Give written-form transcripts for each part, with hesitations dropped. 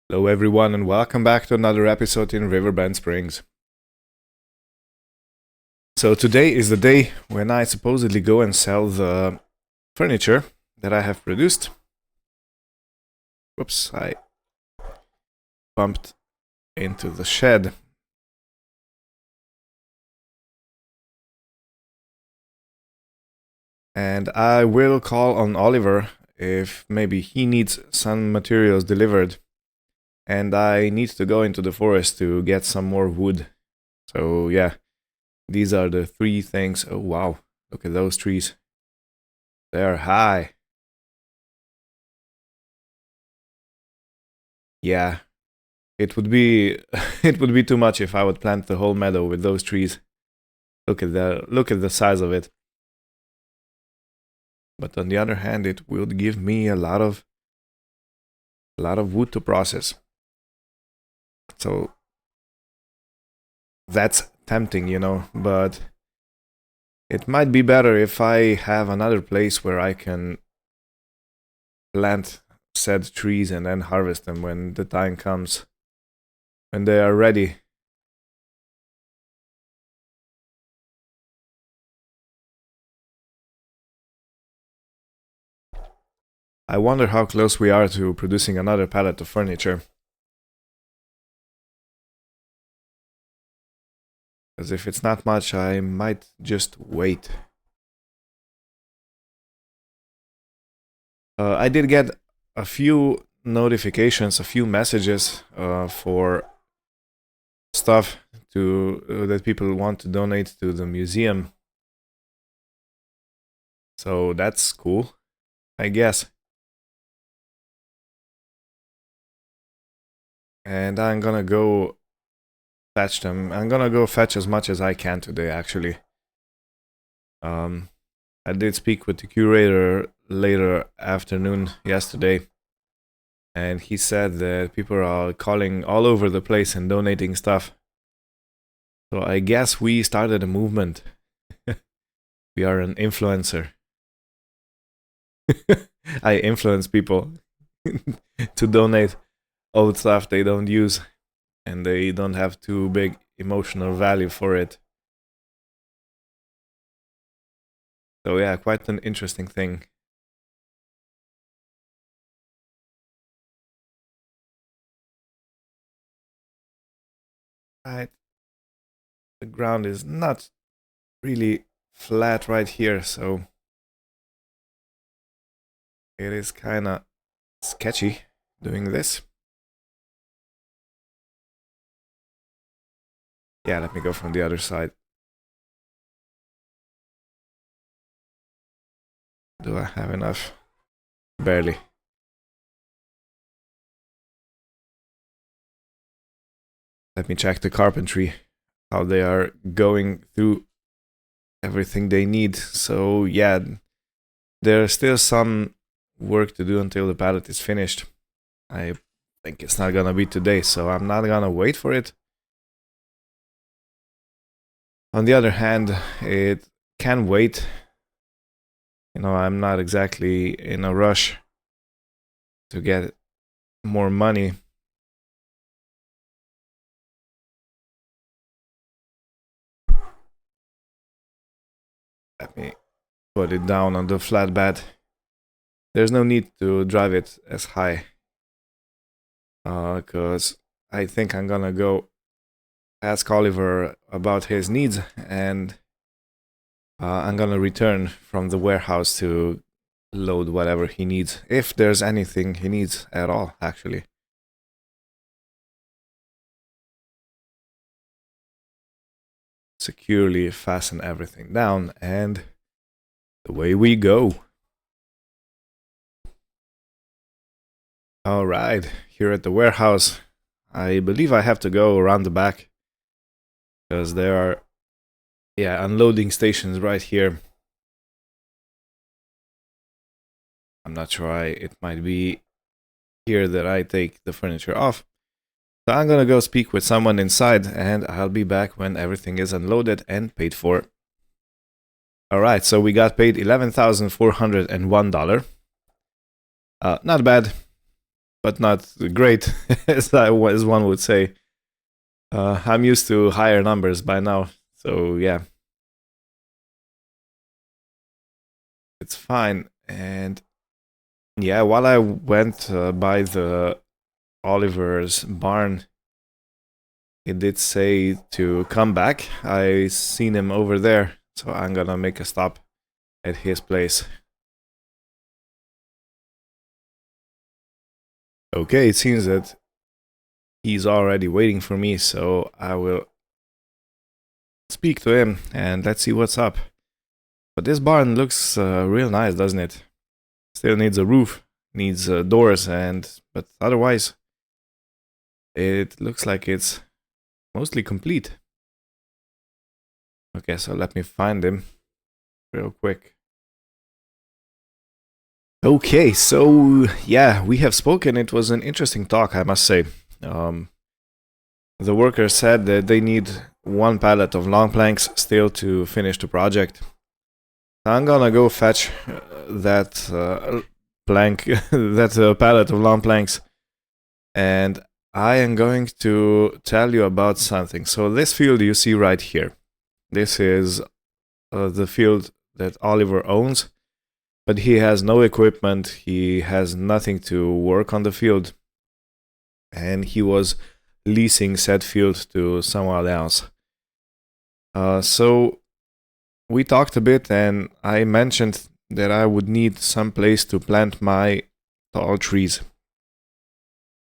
Hello everyone and welcome back to another episode in Riverbend Springs. So today is the day when I supposedly go and sell the furniture that I have produced. Whoops, I bumped into the shed. And I will call on Oliver if maybe he needs some materials delivered. And I need to go into the forest to get some more wood. So yeah, these are the three things. Oh wow, look at those trees. They're high. Yeah, it would be it would be too much if I would plant the whole meadow with those trees. Look at the size of it. But on the other hand, it would give me a lot of wood to process. So that's tempting, you know, but it might be better if I have another place where I can plant said trees and then harvest them when the time comes, when they are ready. I wonder how close we are to producing another pallet of furniture. Because if it's not much, I might just wait. I did get a few notifications, a few messages for stuff that people want to donate to the museum. So that's cool, I guess. And I'm gonna go fetch them. I'm gonna go fetch as much as I can today, actually. I did speak with the curator later afternoon yesterday, and he said that people are calling all over the place and donating stuff. So I guess we started a movement. We are an influencer. I influence people to donate old stuff they don't use and they don't have too big emotional value for it. So yeah, quite an interesting thing. Right. The ground is not really flat right here, so it is kind of sketchy doing this. Yeah, let me go from the other side. Do I have enough? Barely. Let me check the carpentry, how they are going through everything they need. So yeah, there's still some work to do until the pallet is finished. I think it's not gonna be today, so I'm not gonna wait for it. On the other hand, it can wait. You know, I'm not exactly in a rush to get more money. Let me put it down on the flatbed. There's no need to drive it as high, because I think I'm gonna go ask Oliver about his needs, and I'm gonna return from the warehouse to load whatever he needs, if there's anything he needs at all, actually. Securely fasten everything down, and away we go. All right, here at the warehouse, I believe I have to go around the back because there are, yeah, unloading stations right here. I'm not sure it might be here that I take the furniture off. So I'm gonna go speak with someone inside, and I'll be back when everything is unloaded and paid for. Alright, so we got paid $11,401. Not bad. but not great, as one would say. I'm used to higher numbers by now, so yeah. It's fine. And yeah, while I went by the Oliver's barn, it did say to come back. I seen him over there, so I'm gonna make a stop at his place. Okay, it seems that he's already waiting for me, so I will speak to him and let's see what's up. But this barn looks real nice, doesn't it? Still needs a roof, needs doors, but otherwise it looks like it's mostly complete. Okay, so let me find him real quick. Okay, so yeah, we have spoken. It was an interesting talk, I must say. The worker said that they need 1 pallet of long planks still to finish the project. I'm gonna go fetch that pallet of long planks, and I am going to tell you about something. So this field you see right here, this is the field that Oliver owns, but he has no equipment, he has nothing to work on the field, and he was leasing said field to someone else. So we talked a bit, and I mentioned that I would need some place to plant my tall trees.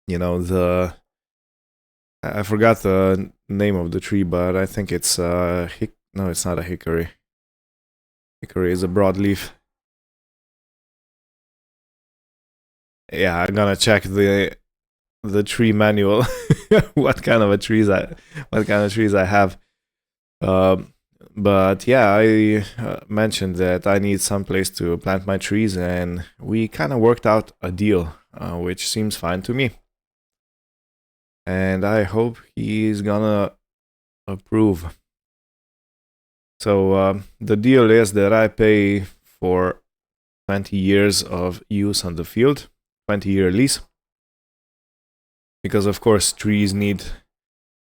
You know, I forgot the name of the tree, but I think it's no, it's not a hickory. Hickory is a broadleaf. Yeah, I'm gonna check the tree manual. what kind of trees I have. But yeah, I mentioned that I need some place to plant my trees, and we kind of worked out a deal, which seems fine to me. And I hope he's gonna approve. So the deal is that I pay for 20 years of use on the field, 20-year lease. Because of course trees need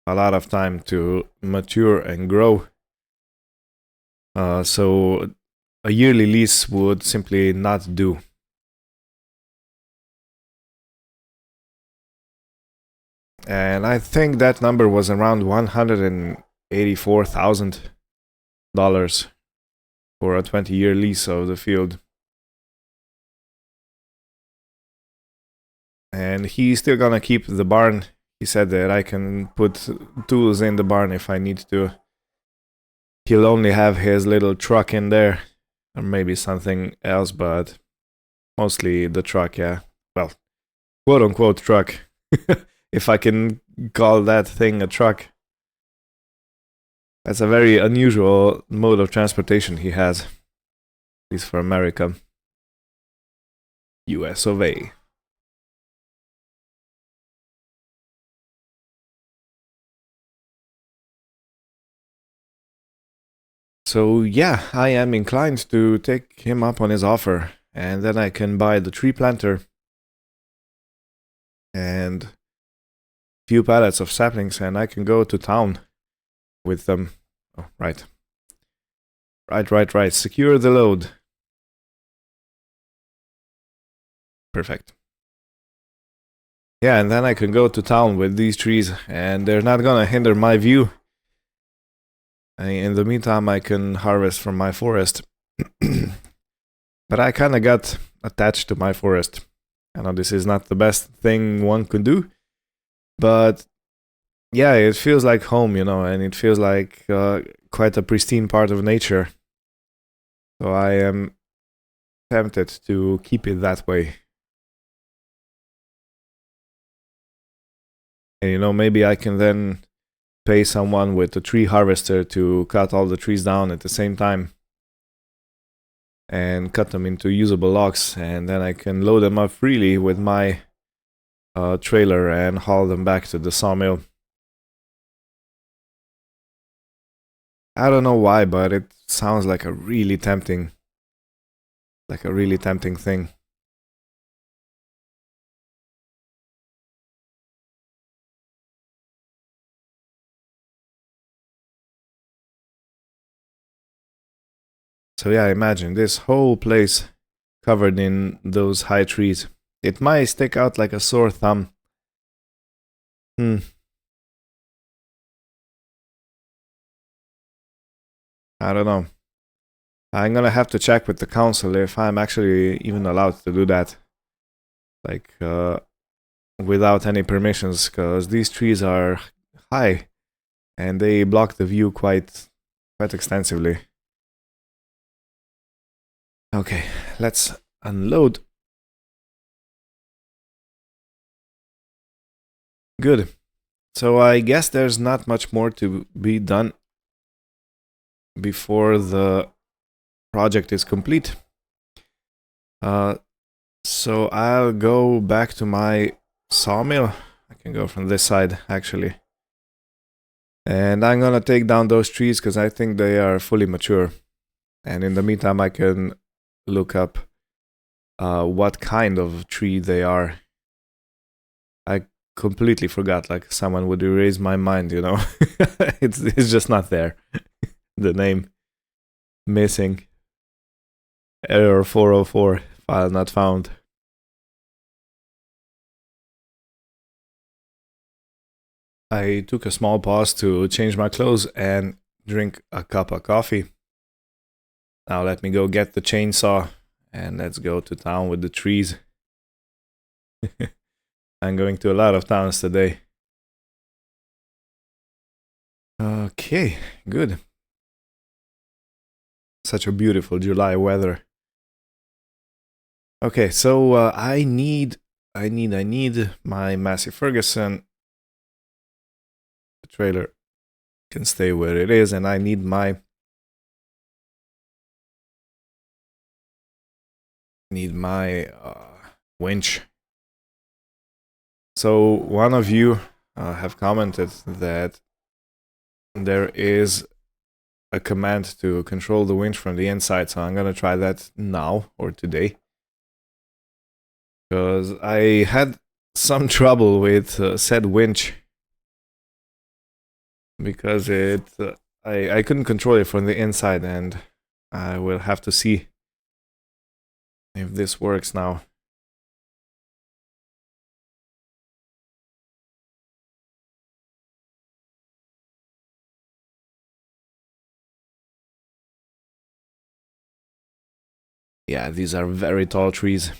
a lot of time to mature and grow. So a yearly lease would simply not do. And I think that number was around $184,000 for a 20-year lease of the field. And he's still gonna keep the barn. He said that I can put tools in the barn if I need to. He'll only have his little truck in there, or maybe something else, but mostly the truck, yeah. Well, quote-unquote truck, if I can call that thing a truck. That's a very unusual mode of transportation he has, at least for America. US of A. So yeah, I am inclined to take him up on his offer, and then I can buy the tree planter and a few pallets of saplings, and I can go to town with them. Oh, right. Right. Secure the load. Perfect. Yeah, and then I can go to town with these trees, and they're not gonna hinder my view. In the meantime, I can harvest from my forest. But I kind of got attached to my forest. I know this is not the best thing one could do, but yeah, it feels like home, and it feels like quite a pristine part of nature. So I am tempted to keep it that way. And maybe I can then pay someone with a tree harvester to cut all the trees down at the same time and cut them into usable logs, and then I can load them up freely with my trailer and haul them back to the sawmill. I don't know why, but it sounds like a really tempting thing. So yeah, imagine this whole place covered in those high trees. It might stick out like a sore thumb. I don't know. I'm gonna have to check with the council if I'm actually even allowed to do that. Like, without any permissions, because these trees are high and they block the view quite extensively. Okay, let's unload. Good. So I guess there's not much more to be done before the project is complete. So I'll go back to my sawmill. I can go from this side, actually. And I'm gonna take down those trees because I think they are fully mature. And in the meantime, I can look up what kind of tree they are. I completely forgot, like someone would erase my mind, you know. it's just not there. The name missing. Error 404, file not found. I took a small pause to change my clothes and drink a cup of coffee. Now let me go get the chainsaw and let's go to town with the trees. I'm going to a lot of towns today. Okay, good. Such a beautiful July weather. Okay, so I need my Massey-Ferguson. The trailer can stay where it is, and I need my winch. So one of you have commented that there is a command to control the winch from the inside, so I'm gonna try that now or today. Because I had some trouble with said winch. Because I couldn't control it from the inside, and I will have to see if this works now. Yeah, these are very tall trees.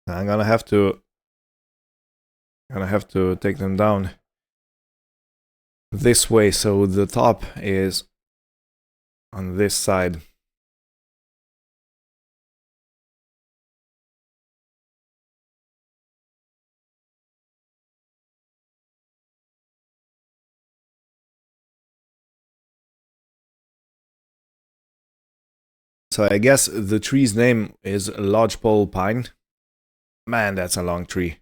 I'm gonna have to take them down this way, so the top is on this side. So I guess the tree's name is lodgepole pine. Man, that's a long tree.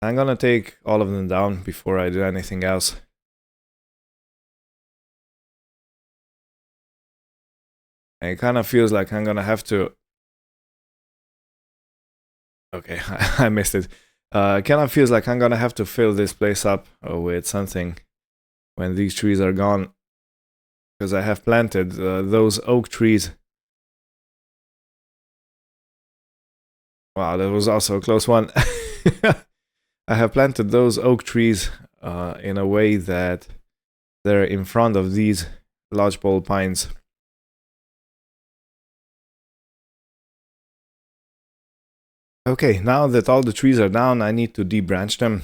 I'm gonna take all of them down before I do anything else. And it kind of feels like I'm gonna have to... Okay, I missed it. It kind of feels like I'm gonna have to fill this place up with something when these trees are gone. Because I have planted those oak trees. Wow, that was also a close one. I have planted those oak trees in a way that they're in front of these lodgepole pines. Okay, now that all the trees are down, I need to debranch them.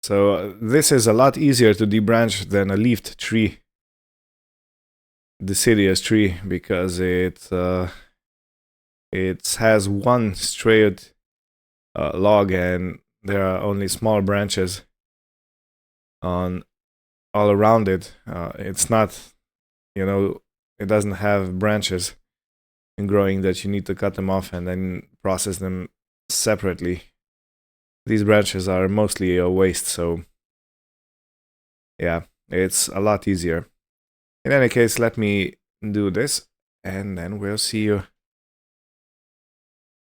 So this is a lot easier to debranch than a leafed tree. Deciduous tree, because it has one straight log and there are only small branches on all around it. It's not, you know, it doesn't have branches growing that you need to cut them off and then process them separately. These branches are mostly a waste, so yeah, it's a lot easier. In any case, let me do this and then we'll see you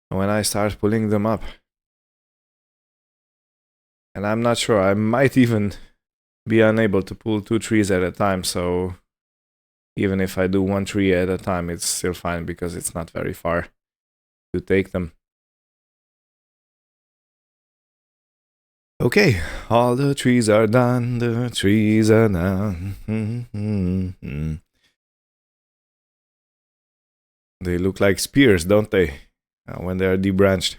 when I start pulling them up. And I'm not sure, I might even be unable to pull 2 trees at a time, so even if I do 1 tree at a time, it's still fine because it's not very far to take them. Okay, all the trees are done, the trees are done. They look like spears, don't they? When they are debranched.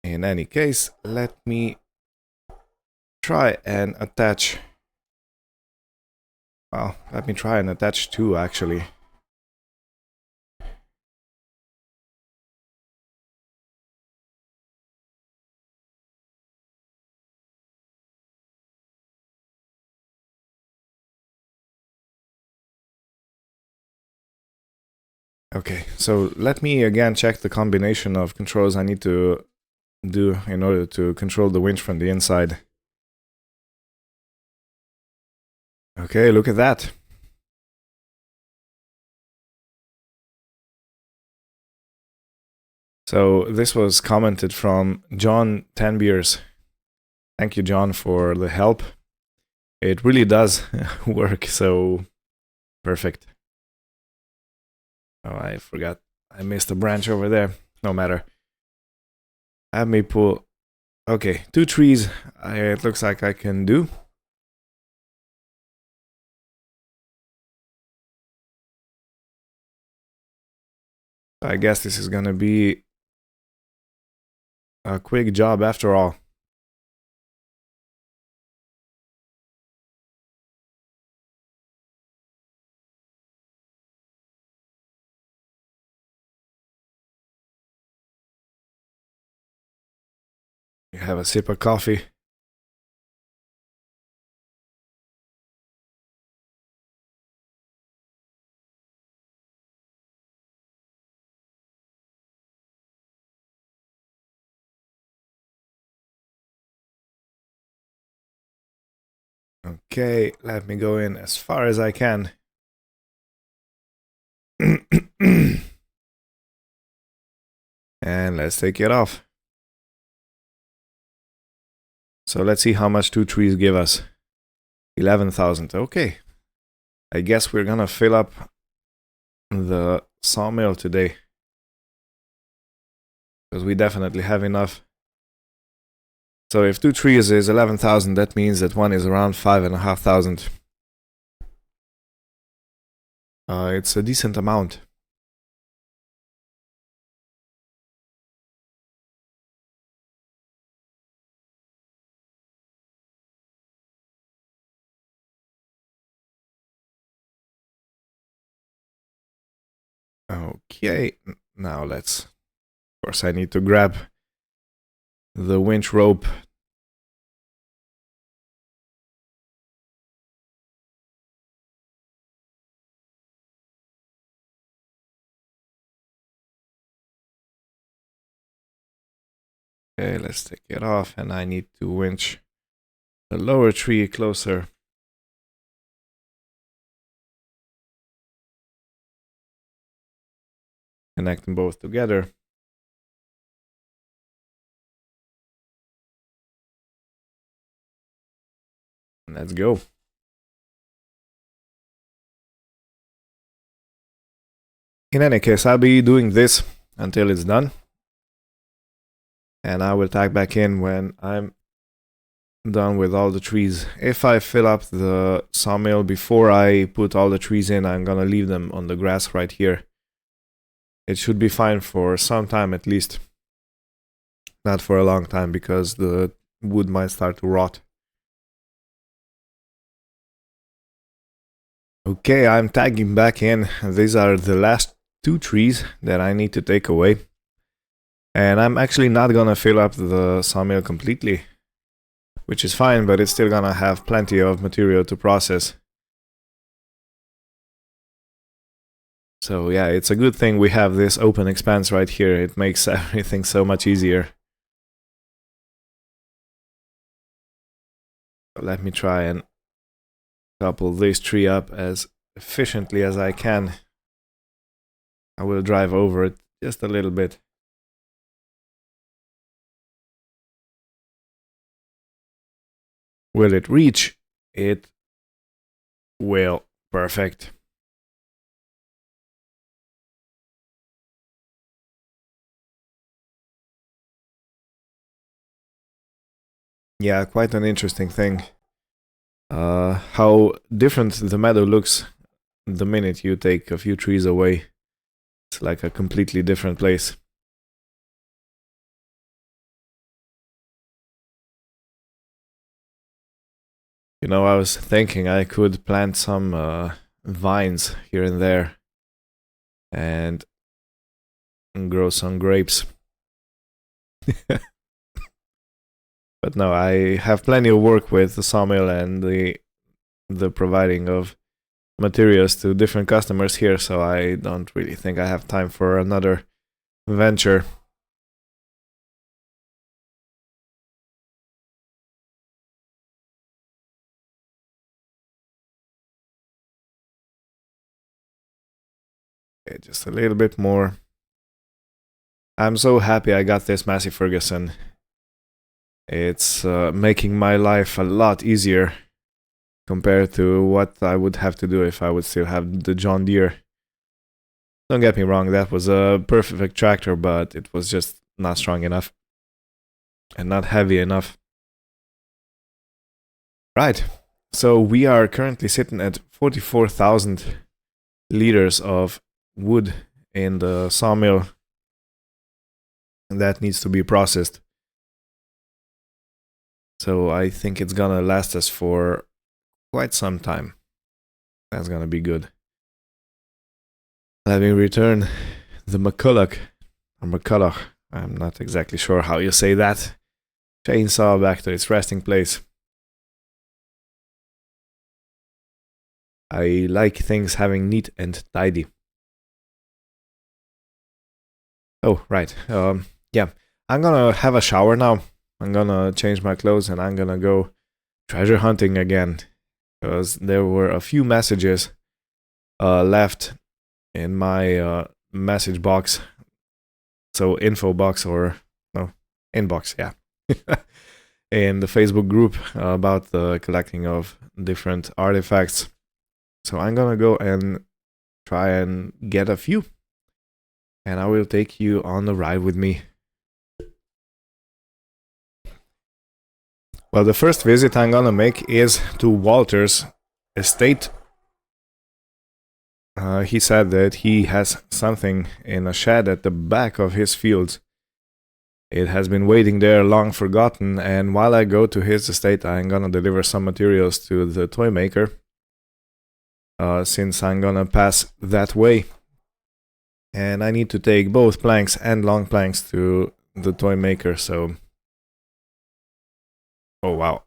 In any case, let me try and attach. Well, let me try and attach 2 actually. Okay, so let me again check the combination of controls I need to do in order to control the winch from the inside. Okay, look at that. So this was commented from John Tenbeers. Thank you, John, for the help. It really does work, so perfect. Oh, I forgot. I missed a branch over there. No matter. Have me pull. Okay, 2 trees. It looks like I can do. I guess this is gonna be a quick job after all. You have a sip of coffee. Okay, let me go in as far as I can. And let's take it off. So let's see how much 2 trees give us. 11,000. Okay. I guess we're gonna fill up the sawmill today. Because we definitely have enough. So if 2 trees is 11,000, that means that one is around 5,500. It's a decent amount. Okay, now let's... Of course, I need to grab the winch rope. Okay, let's take it off, and I need to winch the lower tree closer. Connect them both together. And let's go. In any case, I'll be doing this until it's done. And I will tag back in when I'm done with all the trees. If I fill up the sawmill before I put all the trees in, I'm gonna leave them on the grass right here. It should be fine for some time at least. Not for a long time, because the wood might start to rot. Okay, I'm tagging back in. These are the last 2 trees that I need to take away. And I'm actually not gonna fill up the sawmill completely, which is fine, but it's still gonna have plenty of material to process. So yeah, it's a good thing we have this open expanse right here. It makes everything so much easier. Let me try and couple this tree up as efficiently as I can. I will drive over it just a little bit. Will it reach? It will. Perfect. Yeah, quite an interesting thing. How different the meadow looks the minute you take a few trees away. It's like a completely different place. You know, I was thinking I could plant some vines here and there and grow some grapes. But no, I have plenty of work with the sawmill and the providing of materials to different customers here, so I don't really think I have time for another venture. Okay, just a little bit more. I'm so happy I got this Massey-Ferguson. It's making my life a lot easier compared to what I would have to do if I would still have the John Deere. Don't get me wrong, that was a perfect tractor, but it was just not strong enough and not heavy enough. Right, so we are currently sitting at 44,000 liters of wood in the sawmill that needs to be processed. So I think it's gonna last us for quite some time. That's gonna be good. Let me return the McCulloch, or McCulloch, I'm not exactly sure how you say that, chainsaw back to its resting place. I like things having neat and tidy. Oh, right. Yeah, I'm gonna have a shower now. I'm gonna change my clothes and I'm gonna go treasure hunting again. Because there were a few messages left in my message box. So info box or no, inbox, yeah. In the Facebook group about the collecting of different artifacts. So I'm gonna go and try and get a few. And I will take you on the ride with me. Well, the first visit I'm gonna make is to Walter's estate. He said that he has something in a shed at the back of his fields. It has been waiting there long forgotten, and while I go to his estate, I'm gonna deliver some materials to the toy maker. Since I'm gonna pass that way. And I need to take both planks and long planks to the toy maker, so... Oh wow.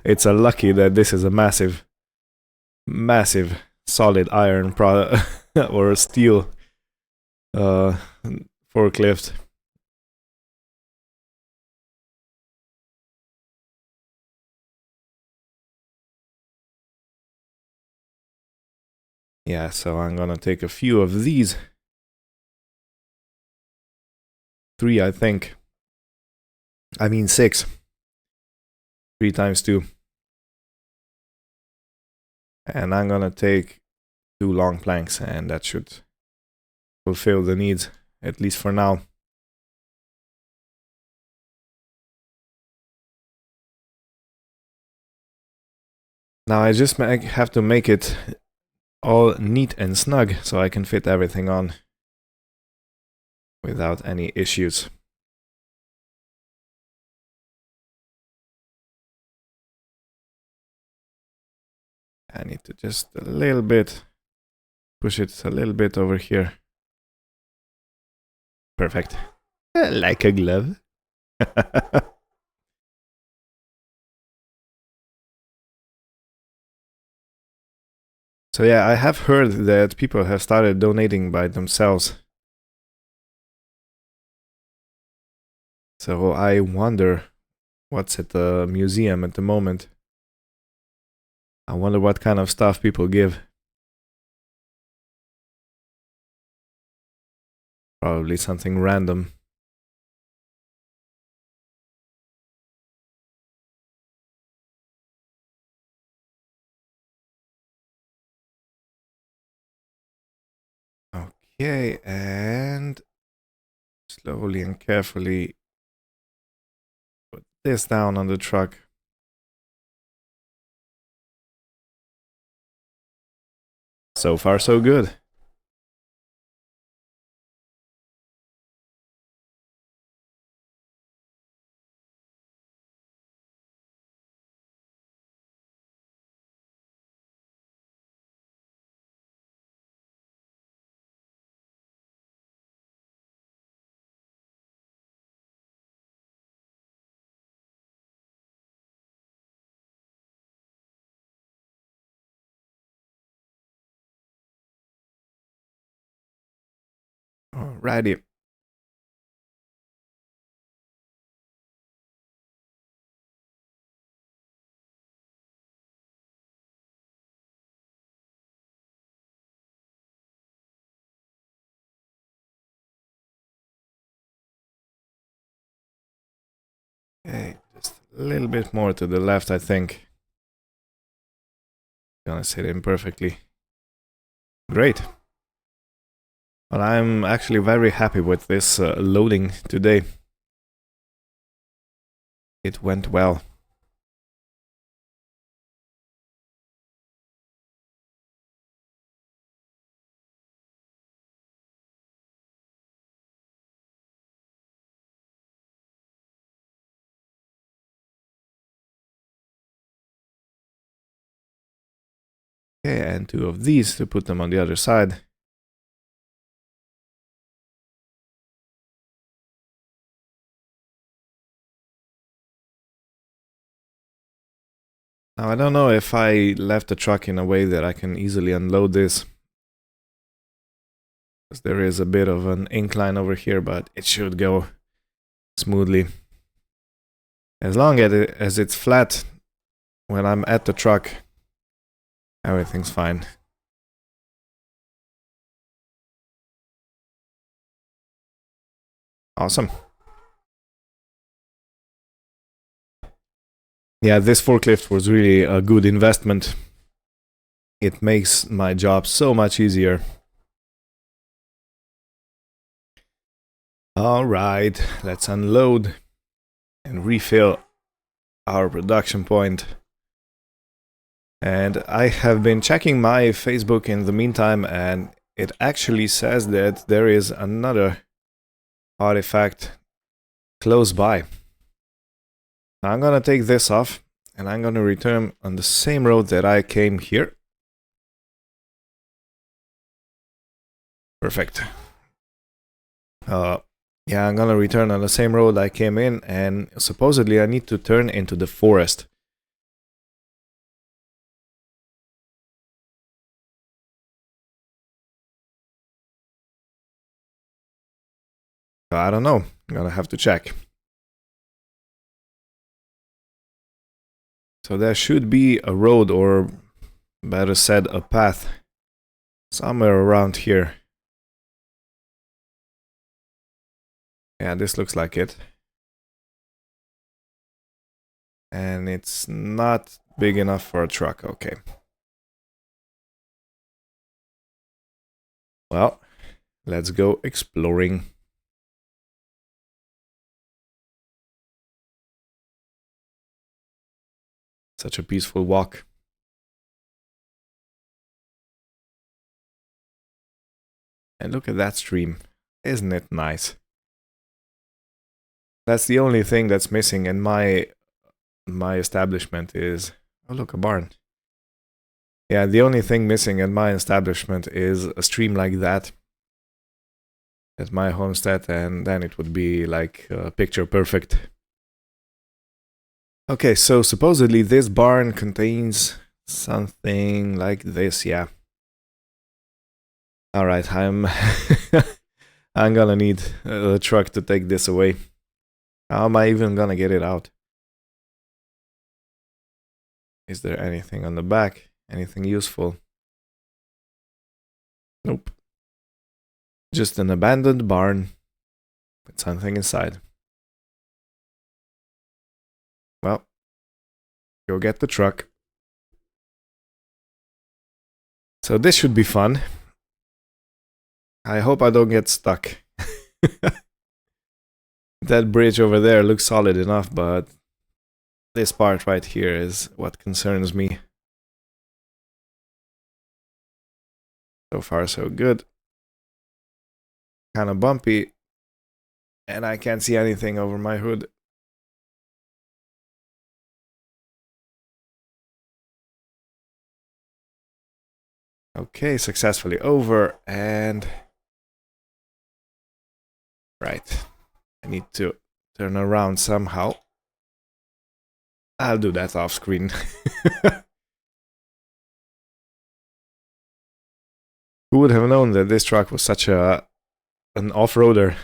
It's a lucky that this is a massive solid iron or steel forklift. Yeah, so I'm gonna take a few of these. 3, I think. I mean 6. 3 times 2. And I'm gonna take 2 long planks, and that should fulfill the needs, at least for now. Now I just have to make it all neat and snug so I can fit everything on without any issues. I need to just a little bit push it a little bit over here. Perfect. Like a glove. So yeah, I have heard that people have started donating by themselves. So I wonder what's at the museum at the moment. I wonder what kind of stuff people give. Probably something random. Okay, and slowly and carefully put this down on the truck. So far, so good. Alrighty. Okay, just a little bit more to the left, I think. Gonna sit in perfectly. Great. Well, I'm actually very happy with this loading today. It went well. Okay, and 2 of these to put them on the other side. Now, I don't know if I left the truck in a way that I can easily unload this. Because there is a bit of an incline over here, but it should go smoothly. As long as it's flat when I'm at the truck, everything's fine. Awesome. Yeah, this forklift was really a good investment. It makes my job so much easier. Alright, let's unload and refill our production point. And I have been checking my Facebook in the meantime, and it actually says that there is another artifact close by. Now I'm gonna take this off, and I'm gonna return on the same road that I came here. Perfect. Yeah, I'm gonna return on the same road I came in, and supposedly I need to turn into the forest. I don't know. I'm gonna have to check. So there should be a road, or better said, a path, somewhere around here. Yeah, this looks like it. And it's not big enough for a truck. Okay. Well, let's go exploring. Such a peaceful walk. And look at that stream. Isn't it nice? That's the only thing that's missing in my establishment is... Oh, look, a barn. Yeah, the only thing missing in my establishment is a stream like that at my homestead, and then it would be like picture perfect. Okay, so supposedly this barn contains something like this, yeah. Alright, I'm gonna need a truck to take this away. How am I even gonna get it out? Is there anything on the back? Anything useful? Nope. Just an abandoned barn with something inside. Well, go get the truck. So this should be fun. I hope I don't get stuck. That bridge over there looks solid enough, but this part right here is what concerns me. So far, so good. Kind of bumpy, and I can't see anything over my hood. Okay, successfully over, and right. I need to turn around somehow. I'll do that off screen. Who would have known that this truck was such an off-roader?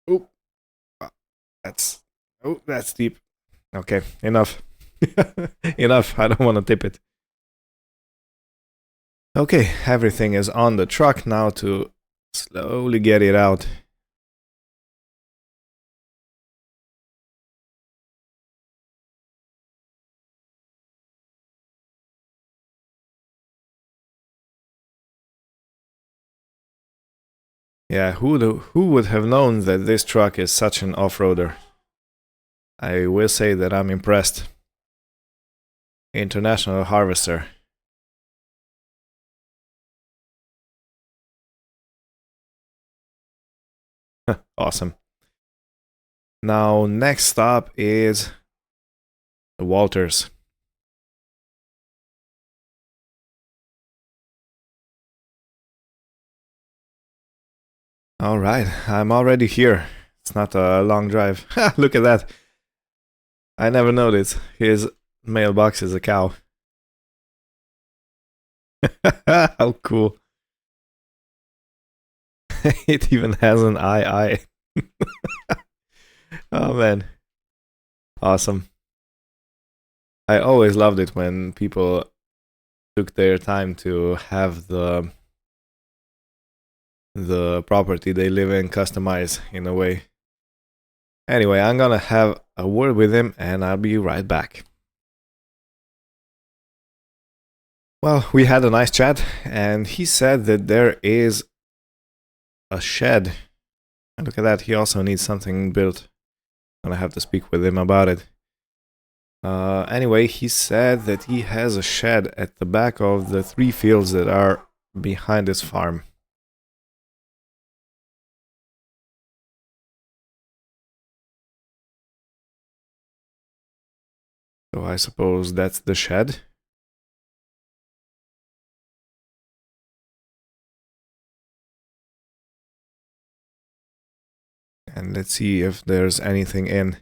Oh, that's deep. Okay, enough. Enough. I don't want to tip it. Okay, everything is on the truck now to slowly get it out. Yeah, who would have known that this truck is such an off-roader? I will say that I'm impressed. International HerrWasser. Awesome. Now, next stop is the Walters. All right, I'm already here. It's not a long drive. Look at that. I never noticed. His mailbox is a cow. How cool. It even has an eye. Oh man. Awesome. I always loved it when people took their time to have the property they live in customized in a way. Anyway, I'm gonna have a word with him and I'll be right back. Well, we had a nice chat and he said that there is a shed. And look at that, he also needs something built. I'm gonna have to speak with him about it. Anyway, he said that he has a shed at the back of the 3 fields that are behind his farm. So I suppose that's the shed. And let's see if there's anything in.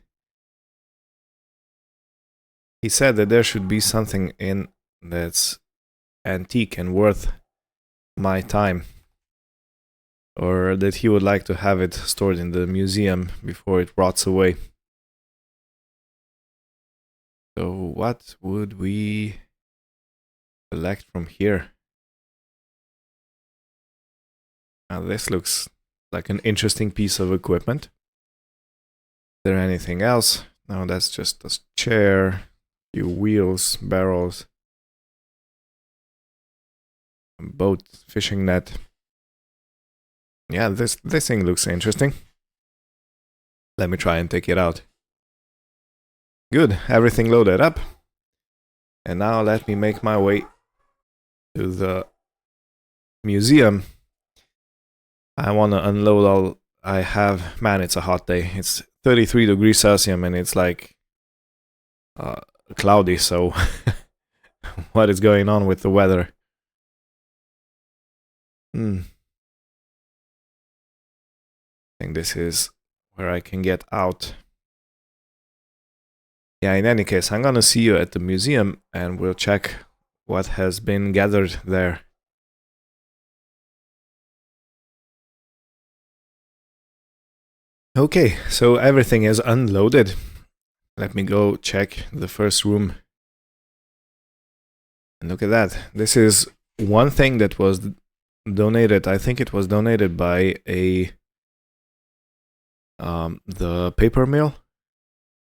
He said that there should be something in that's antique and worth my time. Or that he would like to have it stored in the museum before it rots away. So what would we select from here? Now this looks like an interesting piece of equipment. Is there anything else? No, that's just a chair, few wheels, barrels, a boat, fishing net. Yeah, this thing looks interesting. Let me try and take it out. Good, everything loaded up. And now let me make my way to the museum. I want to unload all I have. Man, it's a hot day. It's 33 degrees Celsius and it's like cloudy, so what is going on with the weather? I think this is where I can get out. Yeah, in any case, I'm gonna see you at the museum and we'll check what has been gathered there. Okay, so everything is unloaded. Let me go check the first room. And look at that. This is one thing that was donated. I think it was donated by the paper mill.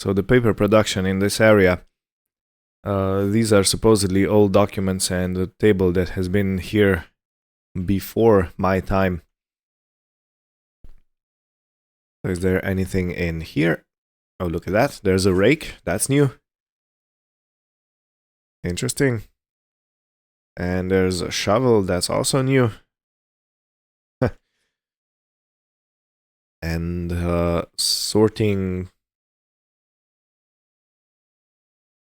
So the paper production in this area These are supposedly old documents and a table that has been here before my time. Is there anything in here? Oh, look at that. There's a rake. That's new. Interesting. And there's a shovel. That's also new. And sorting.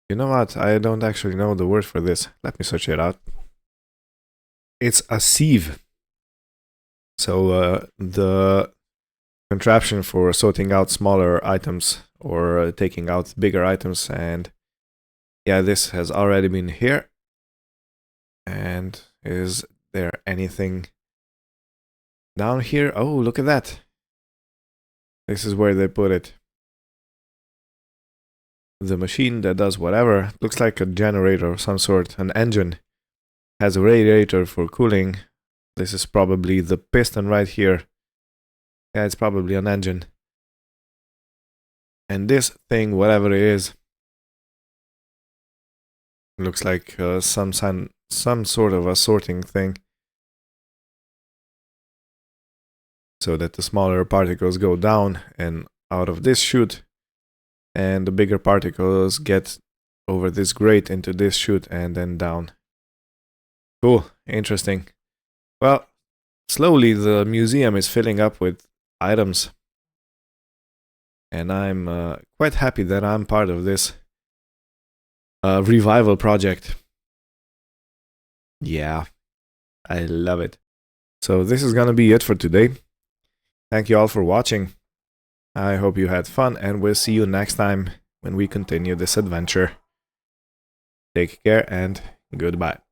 You know what? I don't actually know the word for this. Let me search it out. It's a sieve. So the contraption for sorting out smaller items or taking out bigger items. And yeah, this has already been here. And is there anything down here? Oh, look at that. This is where they put it. The machine that does whatever. Looks like a generator of some sort. An engine. Has a radiator for cooling. This is probably the piston right here. Yeah, it's probably an engine. And this thing, whatever it is, looks like some sort of a sorting thing. So that the smaller particles go down and out of this chute, and the bigger particles get over this grate into this chute and then down. Cool, interesting. Well, slowly the museum is filling up with items. And I'm quite happy that I'm part of this revival project. Yeah, I love it. So this is gonna be it for today. Thank you all for watching. I hope you had fun, and we'll see you next time when we continue this adventure. Take care and goodbye.